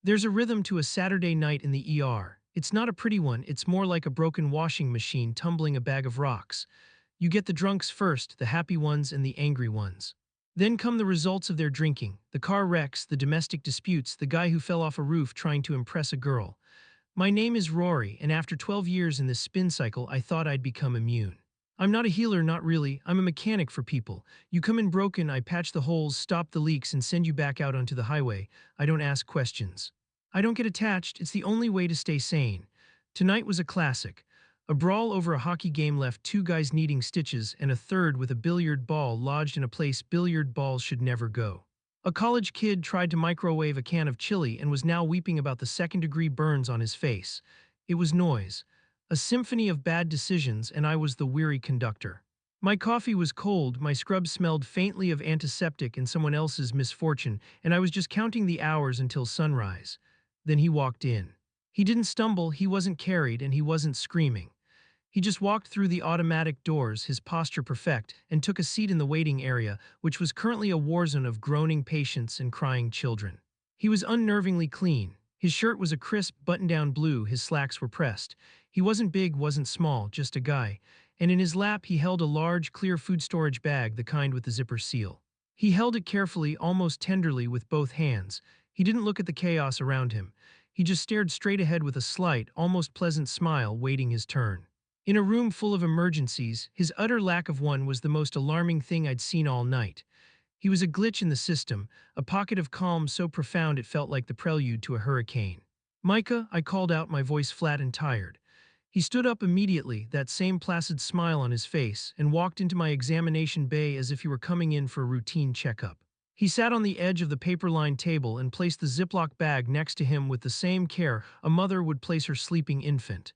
There's a rhythm to a Saturday night in the ER. It's not a pretty one, it's more like a broken washing machine tumbling a bag of rocks. You get the drunks first, the happy ones and the angry ones. Then come the results of their drinking, the car wrecks, the domestic disputes, the guy who fell off a roof trying to impress a girl. My name is Rory, and after 12 years in this spin cycle, I thought I'd become immune. I'm not a healer, not really. I'm a mechanic for people. You come in broken, I patch the holes, stop the leaks, and send you back out onto the highway. I don't ask questions. I don't get attached, it's the only way to stay sane. Tonight was a classic. A brawl over a hockey game left two guys needing stitches and a third with a billiard ball lodged in a place billiard balls should never go. A college kid tried to microwave a can of chili and was now weeping about the second-degree burns on his face. It was noise. A symphony of bad decisions, and I was the weary conductor. My coffee was cold, my scrub smelled faintly of antiseptic and someone else's misfortune, and I was just counting the hours until sunrise. Then he walked in. He didn't stumble, he wasn't carried, and he wasn't screaming. He just walked through the automatic doors, his posture perfect, and took a seat in the waiting area, which was currently a war zone of groaning patients and crying children. He was unnervingly clean. His shirt was a crisp, button-down blue, his slacks were pressed. He wasn't big, wasn't small, just a guy. And in his lap he held a large, clear food storage bag, the kind with the zipper seal. He held it carefully, almost tenderly, with both hands. He didn't look at the chaos around him. He just stared straight ahead with a slight, almost pleasant smile, waiting his turn. In a room full of emergencies, his utter lack of one was the most alarming thing I'd seen all night. He was a glitch in the system, a pocket of calm so profound it felt like the prelude to a hurricane. "Micah," I called out, my voice flat and tired. He stood up immediately, that same placid smile on his face, and walked into my examination bay as if he were coming in for a routine checkup. He sat on the edge of the paper-lined table and placed the Ziploc bag next to him with the same care a mother would place her sleeping infant.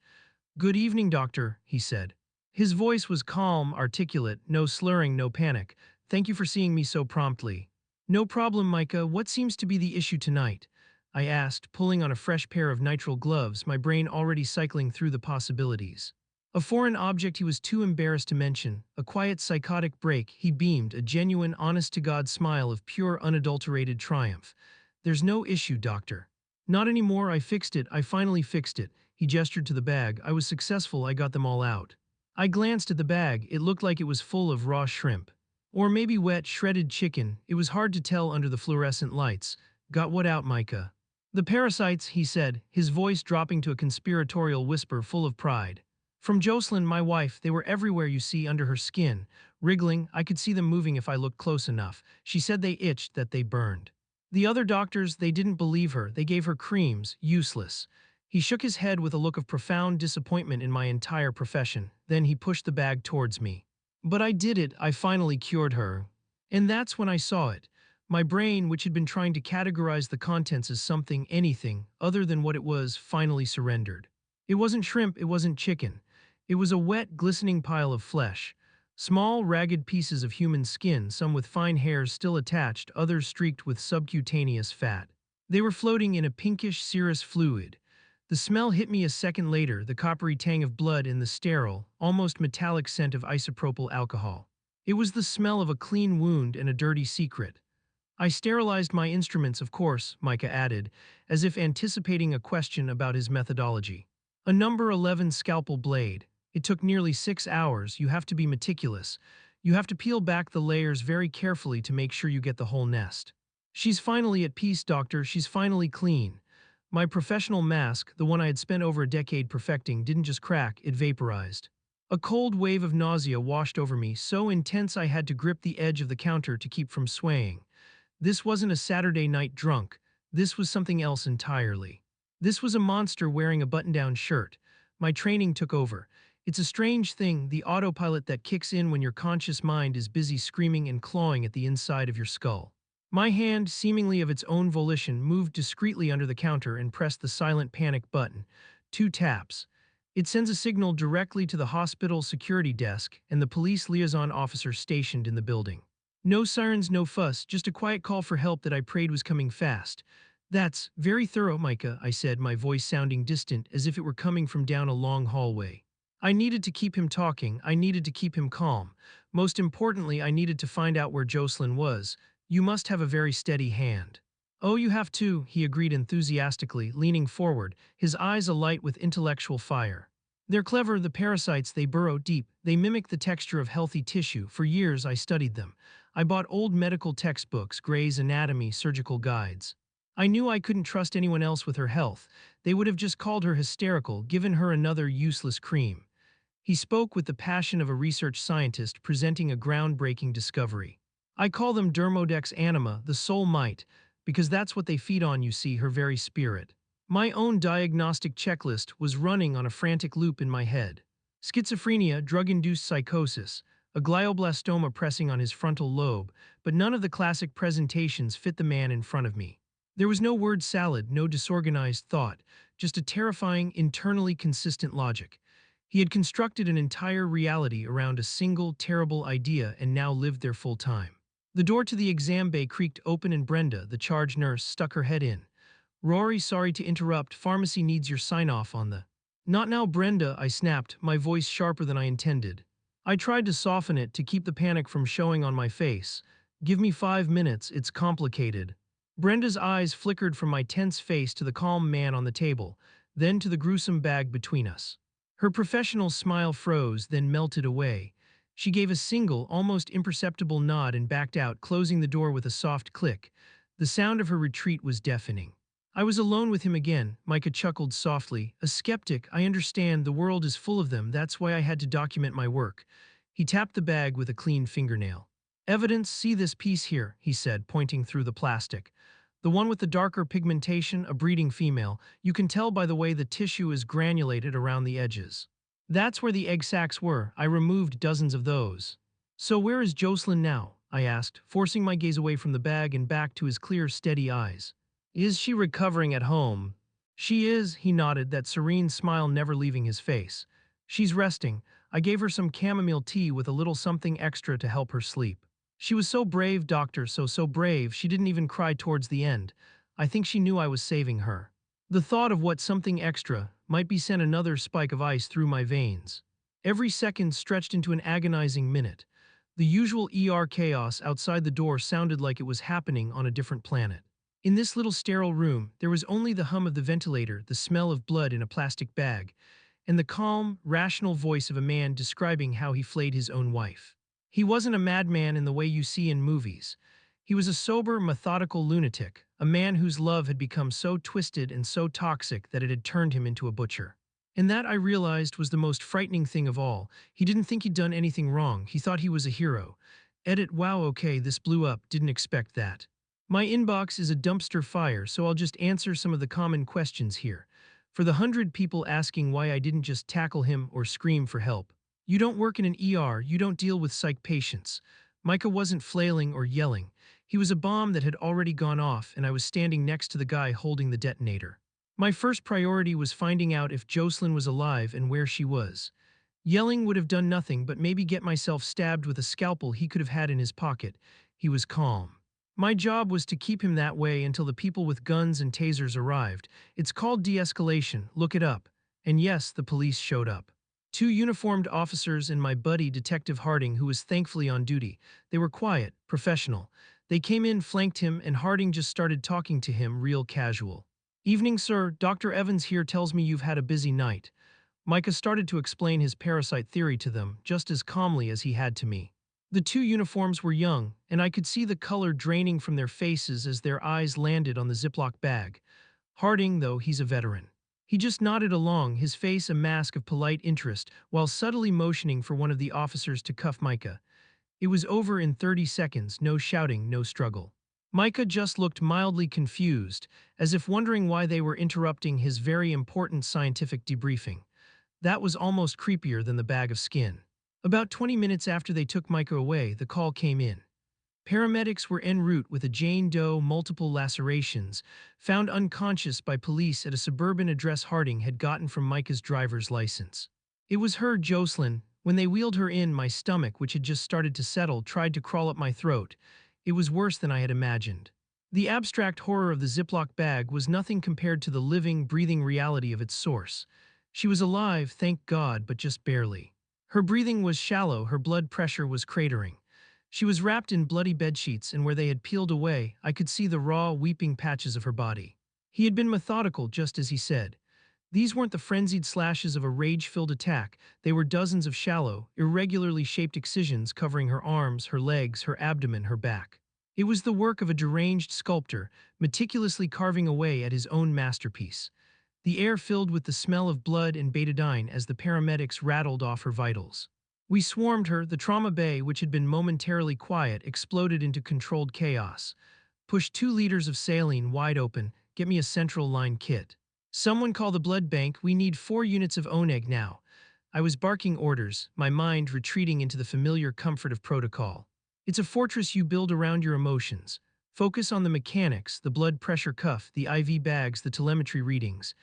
"Good evening, doctor," he said. His voice was calm, articulate, no slurring, no panic. "Thank you for seeing me so promptly." "No problem, Micah. What seems to be the issue tonight?" I asked, pulling on a fresh pair of nitrile gloves, my brain already cycling through the possibilities. A foreign object he was too embarrassed to mention, a quiet psychotic break, he beamed, a genuine, honest-to-God smile of pure, unadulterated triumph. "There's no issue, doctor." "Not anymore, I fixed it, I finally fixed it." He gestured to the bag. "I was successful, I got them all out." I glanced at the bag. It looked like it was full of raw shrimp. Or maybe wet, shredded chicken. It was hard to tell under the fluorescent lights. "Got what out, Micah?" "The parasites," he said, his voice dropping to a conspiratorial whisper full of pride. "From Jocelyn, my wife, they were everywhere, you see, under her skin. Wriggling, I could see them moving if I looked close enough. She said they itched, that they burned. The other doctors, they didn't believe her. They gave her creams. Useless." He shook his head with a look of profound disappointment in my entire profession. Then he pushed the bag towards me. "But I did it. I finally cured her." And that's when I saw it. My brain, which had been trying to categorize the contents as something, anything, other than what it was, finally surrendered. It wasn't shrimp, it wasn't chicken. It was a wet, glistening pile of flesh. Small, ragged pieces of human skin, some with fine hairs still attached, others streaked with subcutaneous fat. They were floating in a pinkish, serous fluid. The smell hit me a second later, the coppery tang of blood in the sterile, almost metallic scent of isopropyl alcohol. It was the smell of a clean wound and a dirty secret. "I sterilized my instruments, of course," Micah added, as if anticipating a question about his methodology. "A number 11 scalpel blade. It took nearly 6 hours. You have to be meticulous. You have to peel back the layers very carefully to make sure you get the whole nest." "She's finally at peace, doctor. She's finally clean." My professional mask, the one I had spent over a decade perfecting, didn't just crack, it vaporized. A cold wave of nausea washed over me, so intense I had to grip the edge of the counter to keep from swaying. This wasn't a Saturday night drunk. This was something else entirely. This was a monster wearing a button-down shirt. My training took over. It's a strange thing, the autopilot that kicks in when your conscious mind is busy screaming and clawing at the inside of your skull. My hand, seemingly of its own volition, moved discreetly under the counter and pressed the silent panic button. 2 taps. It sends a signal directly to the hospital security desk and the police liaison officer stationed in the building. No sirens, no fuss, just a quiet call for help that I prayed was coming fast. "That's very thorough, Micah," I said, my voice sounding distant as if it were coming from down a long hallway. I needed to keep him talking, I needed to keep him calm. Most importantly, I needed to find out where Jocelyn was. "You must have a very steady hand." Oh, you have too, he agreed enthusiastically, leaning forward, his eyes alight with intellectual fire. They're clever, the parasites, they burrow deep, they mimic the texture of healthy tissue. For years I studied them. I bought old medical textbooks, Gray's Anatomy, surgical guides. I knew I couldn't trust anyone else with her health. They would have just called her hysterical, given her another useless cream. He spoke with the passion of a research scientist presenting a groundbreaking discovery. I call them Dermodex anima, the soul might, because that's what they feed on, you see, her very spirit. My own diagnostic checklist was running on a frantic loop in my head. Schizophrenia, drug-induced psychosis, a glioblastoma pressing on his frontal lobe, but none of the classic presentations fit the man in front of me. There was no word salad, no disorganized thought, just a terrifying, internally consistent logic. He had constructed an entire reality around a single, terrible idea and now lived there full time. The door to the exam bay creaked open and Brenda, the charge nurse, stuck her head in. Rory, sorry to interrupt, pharmacy needs your sign-off on the… Not now, Brenda, I snapped, my voice sharper than I intended. I tried to soften it to keep the panic from showing on my face. Give me 5 minutes, it's complicated. Brenda's eyes flickered from my tense face to the calm man on the table, then to the gruesome bag between us. Her professional smile froze, then melted away. She gave a single, almost imperceptible nod and backed out, closing the door with a soft click. The sound of her retreat was deafening. I was alone with him again, Micah chuckled softly. A skeptic, I understand, the world is full of them, that's why I had to document my work. He tapped the bag with a clean fingernail. Evidence, see this piece here, he said, pointing through the plastic. The one with the darker pigmentation, a breeding female, you can tell by the way the tissue is granulated around the edges. That's where the egg sacs were. I removed dozens of those. So where is Jocelyn now? I asked, forcing my gaze away from the bag and back to his clear, steady eyes. Is she recovering at home? She is, he nodded, that serene smile never leaving his face. She's resting. I gave her some chamomile tea with a little something extra to help her sleep. She was so brave, doctor, so brave, she didn't even cry towards the end. I think she knew I was saving her. The thought of what something extra might be sent another spike of ice through my veins. Every second stretched into an agonizing minute. The usual ER chaos outside the door sounded like it was happening on a different planet. In this little sterile room, there was only the hum of the ventilator, the smell of blood in a plastic bag, and the calm, rational voice of a man describing how he flayed his own wife. He wasn't a madman in the way you see in movies. He was a sober, methodical lunatic, a man whose love had become so twisted and so toxic that it had turned him into a butcher. And that, I realized, was the most frightening thing of all. He didn't think he'd done anything wrong. He thought he was a hero. Edit, wow, okay, this blew up, didn't expect that. My inbox is a dumpster fire, so I'll just answer some of the common questions here. For the 100 people asking why I didn't just tackle him or scream for help. You don't work in an ER, you don't deal with psych patients. Micah wasn't flailing or yelling. He was a bomb that had already gone off, and I was standing next to the guy holding the detonator. My first priority was finding out if Jocelyn was alive and where she was. Yelling would have done nothing but maybe get myself stabbed with a scalpel he could have had in his pocket. He was calm. My job was to keep him that way until the people with guns and tasers arrived. It's called de-escalation, look it up. And yes, the police showed up. 2 uniformed officers and my buddy, Detective Harding, who was thankfully on duty. They were quiet, professional. They came in, flanked him, and Harding just started talking to him, real casual. Evening, sir. Dr. Evans here tells me you've had a busy night. Micah started to explain his parasite theory to them, just as calmly as he had to me. The 2 uniforms were young, and I could see the color draining from their faces as their eyes landed on the Ziploc bag. Harding, though, he's a veteran. He just nodded along, his face a mask of polite interest, while subtly motioning for one of the officers to cuff Micah. It was over in 30 seconds, no shouting, no struggle. Micah just looked mildly confused, as if wondering why they were interrupting his very important scientific debriefing. That was almost creepier than the bag of skin. About 20 minutes after they took Micah away, the call came in. Paramedics were en route with a Jane Doe, multiple lacerations, found unconscious by police at a suburban address Harding had gotten from Micah's driver's license. It was her, Jocelyn. When they wheeled her in, my stomach, which had just started to settle, tried to crawl up my throat. It was worse than I had imagined. The abstract horror of the Ziploc bag was nothing compared to the living, breathing reality of its source. She was alive, thank God, but just barely. Her breathing was shallow, her blood pressure was cratering. She was wrapped in bloody bedsheets, and where they had peeled away, I could see the raw, weeping patches of her body. He had been methodical, just as he said. These weren't the frenzied slashes of a rage-filled attack, they were dozens of shallow, irregularly shaped excisions covering her arms, her legs, her abdomen, her back. It was the work of a deranged sculptor, meticulously carving away at his own masterpiece. The air filled with the smell of blood and betadine as the paramedics rattled off her vitals. We swarmed her, the trauma bay, which had been momentarily quiet, exploded into controlled chaos. Push 2 liters of saline wide open, get me a central line kit. Someone call the blood bank, we need 4 units of ONEG now. I was barking orders, my mind retreating into the familiar comfort of protocol. It's a fortress you build around your emotions. Focus on the mechanics, the blood pressure cuff, the IV bags, the telemetry readings.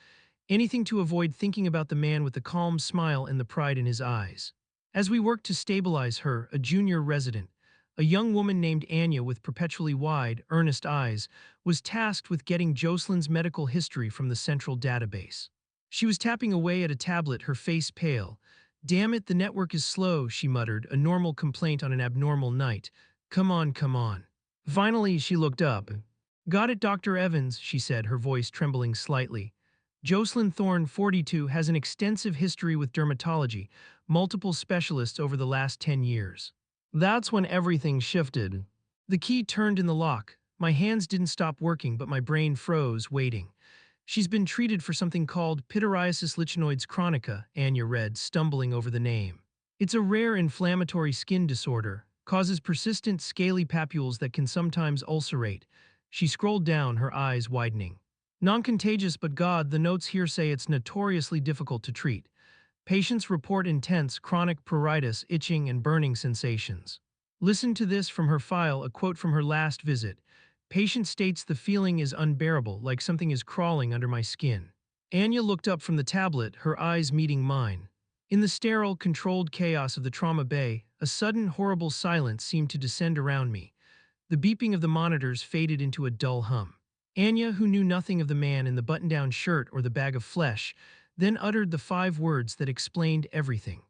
Anything to avoid thinking about the man with the calm smile and the pride in his eyes. As we worked to stabilize her, a junior resident, a young woman named Anya with perpetually wide, earnest eyes, was tasked with getting Jocelyn's medical history from the central database. She was tapping away at a tablet, her face pale. "Damn it, the network is slow," she muttered, a normal complaint on an abnormal night. Come on, come on." Finally, she looked up. "Got it, Dr. Evans," she said, her voice trembling slightly. "Jocelyn Thorne, 42, has an extensive history with dermatology, multiple specialists over the last 10 years. That's when everything shifted. The key turned in the lock. My hands didn't stop working, but my brain froze, waiting. She's been treated for something called pityriasis lichenoides chronica, Anya read, stumbling over the name. It's a rare inflammatory skin disorder, causes persistent scaly papules that can sometimes ulcerate. She scrolled down, her eyes widening. Non-contagious, but God, the notes here say it's notoriously difficult to treat. Patients report intense chronic pruritus, itching, and burning sensations. Listen to this from her file, a quote from her last visit. Patient states the feeling is unbearable, like something is crawling under my skin. Anya looked up from the tablet, her eyes meeting mine. In the sterile, controlled chaos of the trauma bay, a sudden, horrible silence seemed to descend around me. The beeping of the monitors faded into a dull hum. Anya, who knew nothing of the man in the button-down shirt or the bag of flesh, then uttered the 5 words that explained everything.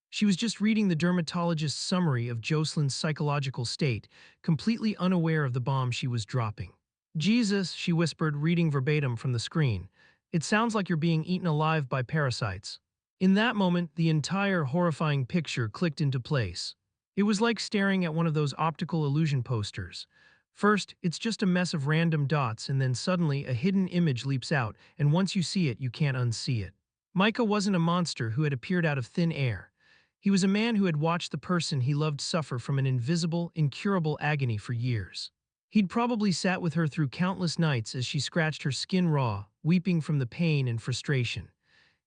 She was just reading the dermatologist's summary of Jocelyn's psychological state, completely unaware of the bomb she was dropping. "Jesus," she whispered, reading verbatim from the screen. "It sounds like you're being eaten alive by parasites." In that moment, the entire horrifying picture clicked into place. It was like staring at one of those optical illusion posters. First, it's just a mess of random dots, and then suddenly a hidden image leaps out, and once you see it, you can't unsee it. Micah wasn't a monster who had appeared out of thin air. He was a man who had watched the person he loved suffer from an invisible, incurable agony for years. He'd probably sat with her through countless nights as she scratched her skin raw, weeping from the pain and frustration.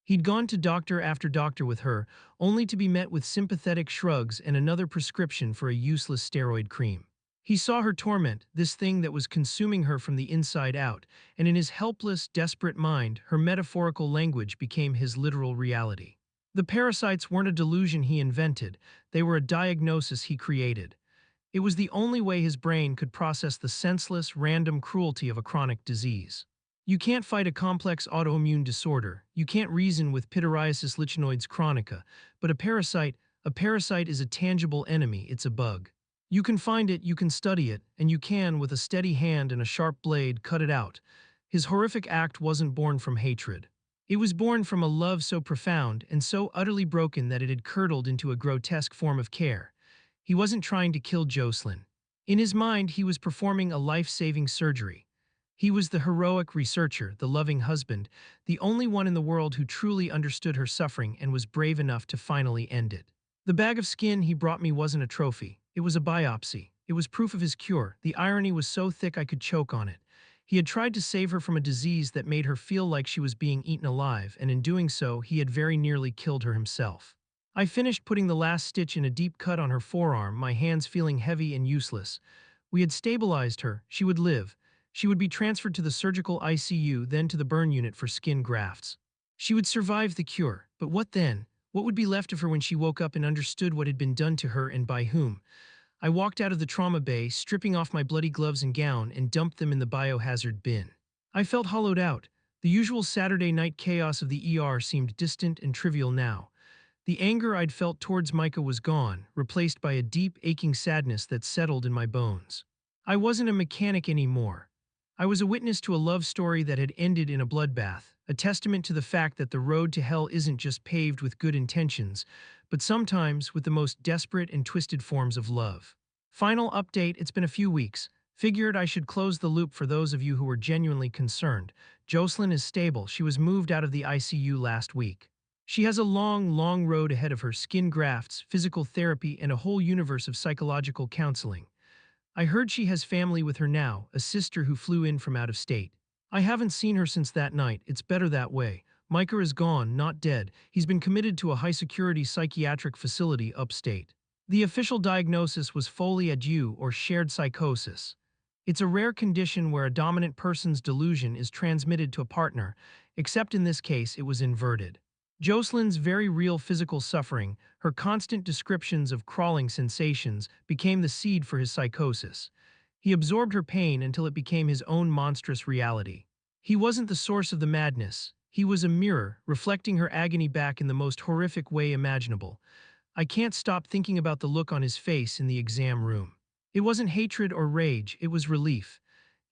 He'd gone to doctor after doctor with her, only to be met with sympathetic shrugs and another prescription for a useless steroid cream. He saw her torment, this thing that was consuming her from the inside out, and in his helpless, desperate mind, her metaphorical language became his literal reality. The parasites weren't a delusion he invented, they were a diagnosis he created. It was the only way his brain could process the senseless, random cruelty of a chronic disease. You can't fight a complex autoimmune disorder, you can't reason with pityriasis lichenoides chronica, but a parasite is a tangible enemy, it's a bug. You can find it, you can study it, and you can, with a steady hand and a sharp blade, cut it out. His horrific act wasn't born from hatred. It was born from a love so profound and so utterly broken that it had curdled into a grotesque form of care. He wasn't trying to kill Jocelyn. In his mind, he was performing a life-saving surgery. He was the heroic researcher, the loving husband, the only one in the world who truly understood her suffering and was brave enough to finally end it. The bag of skin he brought me wasn't a trophy. It was a biopsy. It was proof of his cure. The irony was so thick I could choke on it. He had tried to save her from a disease that made her feel like she was being eaten alive, and in doing so, he had very nearly killed her himself. I finished putting the last stitch in a deep cut on her forearm, my hands feeling heavy and useless. We had stabilized her. She would live. She would be transferred to the surgical ICU, then to the burn unit for skin grafts. She would survive the cure. But what then? What would be left of her when she woke up and understood what had been done to her and by whom? I walked out of the trauma bay, stripping off my bloody gloves and gown, and dumped them in the biohazard bin. I felt hollowed out. The usual Saturday night chaos of the ER seemed distant and trivial now. The anger I'd felt towards Micah was gone, replaced by a deep, aching sadness that settled in my bones. I wasn't a mechanic anymore. I was a witness to a love story that had ended in a bloodbath, a testament to the fact that the road to hell isn't just paved with good intentions, but sometimes with the most desperate and twisted forms of love. Final update, it's been a few weeks. Figured I should close the loop for those of you who were genuinely concerned. Jocelyn is stable. She was moved out of the ICU last week. She has a long, long road ahead of her: skin grafts, physical therapy, and a whole universe of psychological counseling. I heard she has family with her now, a sister who flew in from out of state. I haven't seen her since that night. It's better that way. Micah is gone, not dead. He's been committed to a high-security psychiatric facility upstate. The official diagnosis was folie à deux, or shared psychosis. It's a rare condition where a dominant person's delusion is transmitted to a partner, except in this case it was inverted. Jocelyn's very real physical suffering, her constant descriptions of crawling sensations, became the seed for his psychosis. He absorbed her pain until it became his own monstrous reality. He wasn't the source of the madness. He was a mirror, reflecting her agony back in the most horrific way imaginable. I can't stop thinking about the look on his face in the exam room. It wasn't hatred or rage, it was relief.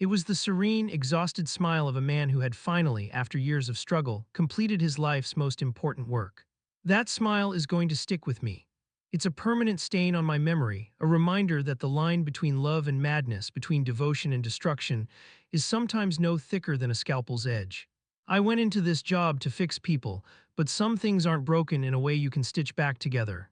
It was the serene, exhausted smile of a man who had finally, after years of struggle, completed his life's most important work. That smile is going to stick with me. It's a permanent stain on my memory, a reminder that the line between love and madness, between devotion and destruction, is sometimes no thicker than a scalpel's edge. I went into this job to fix people, but some things aren't broken in a way you can stitch back together.